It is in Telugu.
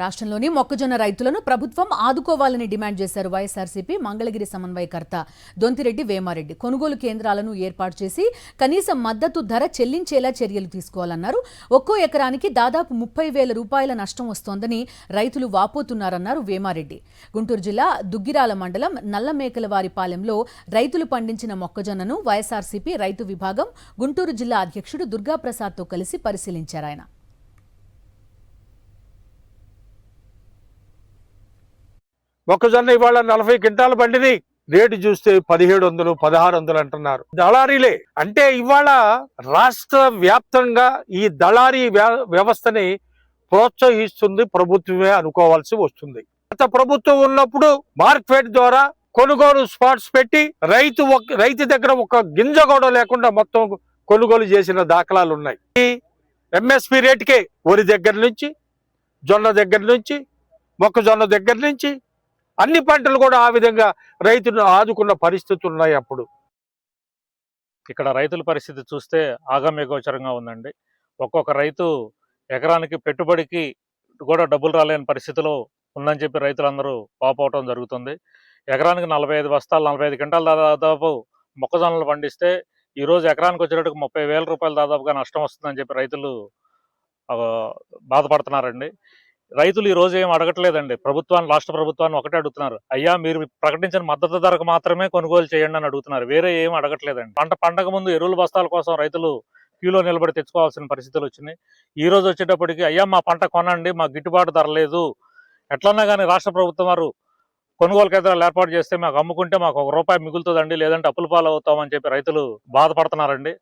రాష్ట్రంలోని మొక్కజొన్న రైతులను ప్రభుత్వం ఆదుకోవాలని డిమాండ్ చేశారు వైఎస్ఆర్సీపీ మంగళగిరి సమన్వయకర్త దొంతిరెడ్డి వేమారెడ్డి. కొనుగోలు కేంద్రాలను ఏర్పాటు చేసి కనీస మద్దతు ధర చెల్లించేలా చర్యలు తీసుకోవాలన్నారు. ఒక్కో ఎకరానికి దాదాపు 30,000 రూపాయల నష్టం వస్తోందని రైతులు వాపోతున్నారన్నారు వేమారెడ్డి. గుంటూరు జిల్లా దుగ్గిరాల మండలం నల్లమేకలవారిపాలెంలో రైతులు పండించిన మొక్కజొన్నను వైఎస్ఆర్సీపీ రైతు విభాగం గుంటూరు జిల్లా అధ్యక్షుడు దుర్గాప్రసాద్తో కలిసి పరిశీలించారు. ఆయన మొక్కజొన్న ఇవాళ 40 క్వింటాల బండిని రేటు చూస్తే 1700, 1600 అంటున్నారు. దళారీలే అంటే ఇవాళ రాష్ట్ర వ్యాప్తంగా ఈ దళారీ వ్యవస్థని ప్రోత్సహిస్తుంది ప్రభుత్వమే అనుకోవాల్సి వస్తుంది. గత ప్రభుత్వం ఉన్నప్పుడు మార్కెట్ ద్వారా కొనుగోలు స్పాట్స్ పెట్టి రైతు దగ్గర ఒక గింజ కూడా లేకుండా మొత్తం కొనుగోలు చేసిన దాఖలాలు ఉన్నాయి. ఈ ఎంఎస్పి రేటుకే వరి దగ్గర నుంచి, జొన్న దగ్గర నుంచి, మొక్కజొన్న దగ్గర నుంచి అన్ని పంటలు కూడా ఆ విధంగా రైతును ఆదుకున్న పరిస్థితులు ఉన్నాయి. అప్పుడు ఇక్కడ రైతుల పరిస్థితి చూస్తే ఆగమ్యగోచరంగా ఉందండి. ఒక్కొక్క రైతు ఎకరానికి పెట్టుబడికి కూడా డబ్బులు రాలేని పరిస్థితిలో ఉందని చెప్పి రైతులందరూ పాపవటం జరుగుతుంది. ఎకరానికి 45 బస్తాలు, 45 క్వింటాలు దాదాపు మొక్కజొన్నలు పండిస్తే ఈరోజు ఎకరానికి వచ్చేటట్టుకు 30,000 రూపాయలు దాదాపుగా నష్టం వస్తుందని చెప్పి రైతులు బాధపడుతున్నారండి. రైతులు ఈ రోజు ఏం అడగట్లేదండి. రాష్ట్ర ప్రభుత్వాన్ని ఒకటే అడుగుతున్నారు, అయ్యా మీరు ప్రకటించిన మద్దతు ధరకు మాత్రమే కొనుగోలు చేయండి అని అడుగుతున్నారు. వేరే ఏం అడగట్లేదండి. పండగ ముందు ఎరువుల బస్తాల కోసం రైతులు క్యూలో నిలబడి తెచ్చుకోవాల్సిన పరిస్థితులు వచ్చినాయి. ఈ రోజు వచ్చేటప్పటికి అయ్యా మా పంట కొనండి, మాకు గిట్టుబాటు ధర లేదు, ఎట్లన్నా కానీ రాష్ట్ర ప్రభుత్వం వారు కొనుగోలు కేంద్రాలు ఏర్పాటు చేస్తే మాకు అమ్ముకుంటే మాకు ₹1 మిగులుతుందండి, లేదంటే అప్పుల పాలు అవుతామని చెప్పి రైతులు బాధపడుతున్నారండి.